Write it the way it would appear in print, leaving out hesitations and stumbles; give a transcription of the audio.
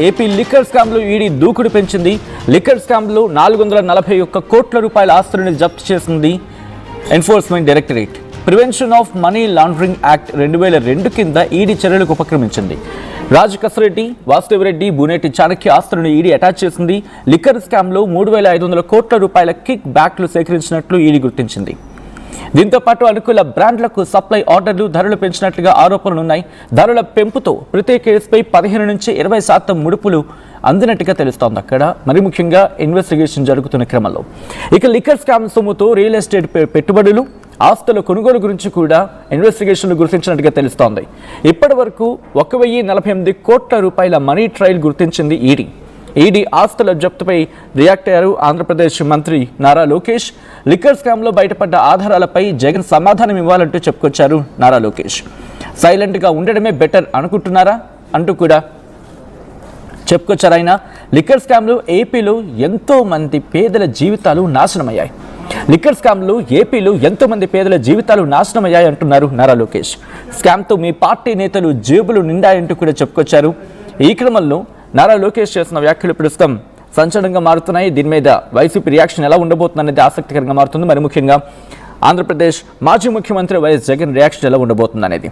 AP liquor స్కామ్లో ED దూకుడు పెంచింది. లిక్కర్ స్కామ్లో 441 కోట్ల రూపాయల ఆస్తులను జప్తు చేసింది enforcement directorate. Prevention of money laundering act 2002 కింద ఈడీ చర్యలకు ఉపక్రమించింది. రాజు కసిరెడ్డి, వాసుదేవరెడ్డి, బూనేటి చాణక్య ఆస్తులను ఈడీ అటాచ్ చేసింది. లిక్కర్ స్కామ్లో 3,500 కోట్ల రూపాయల కిక్ బ్యాక్లు సేకరించినట్లు ఈడీ గుర్తించింది. దీంతో పాటు అనుకూల బ్రాండ్లకు సప్లై ఆర్డర్లు, ధరలు పెంచినట్లుగా ఆరోపణలున్నాయి. ధరల పెంపుతో ప్రతి కేసుపై 15 నుంచి 20% ముడుపులు అందినట్టుగా తెలుస్తోంది. అక్కడ మరి ముఖ్యంగా ఇన్వెస్టిగేషన్ జరుగుతున్న క్రమంలో ఇక లిక్కర్ స్కామ్ సొమ్ముతో రియల్ ఎస్టేట్ పెట్టుబడులు, ఆస్తుల కొనుగోలు గురించి కూడా ఇన్వెస్టిగేషన్లు గుర్తించినట్టుగా తెలుస్తోంది. ఇప్పటి వరకు 1,048 కోట్ల రూపాయల మనీ ట్రయల్ గుర్తించింది ఈడీ ఆస్తుల జప్తుపై రియాక్ట్ అయ్యారు ఆంధ్రప్రదేశ్ మంత్రి నారా లోకేష్. లిక్కర్ స్కామ్లో బయటపడ్డ ఆధారాలపై జగన్ సమాధానం ఇవ్వాలంటూ చెప్పుకొచ్చారు నారా లోకేష్. సైలెంట్గా ఉండడమే బెటర్ అనుకుంటున్నారా అంటూ కూడా చెప్పుకొచ్చారు ఆయన. లిక్కర్ స్కామ్లో ఏపీలో ఎంతో మంది పేదల జీవితాలు నాశనమయ్యాయి. లిక్కర్ స్కామ్లో ఏపీలో ఎంతో మంది పేదల జీవితాలు నాశనమయ్యాయి అంటున్నారు నారా లోకేష్. స్కామ్తో మీ పార్టీ నేతలు జేబులు నిండాయంటూ కూడా చెప్పుకొచ్చారు. ఈ క్రమంలో నారా లోకేష్ చేసిన వ్యాఖ్యలు ప్రస్తుతం సంచలనంగా మారుతున్నాయి. దీని మీద వైసీపీ రియాక్షన్ ఎలా ఉండబోతుందనేది ఆసక్తికరంగా మారుతుంది. మరి ముఖ్యంగా ఆంధ్రప్రదేశ్ మాజీ ముఖ్యమంత్రి వైఎస్ జగన్ రియాక్షన్ ఎలా ఉండబోతుంది అనేది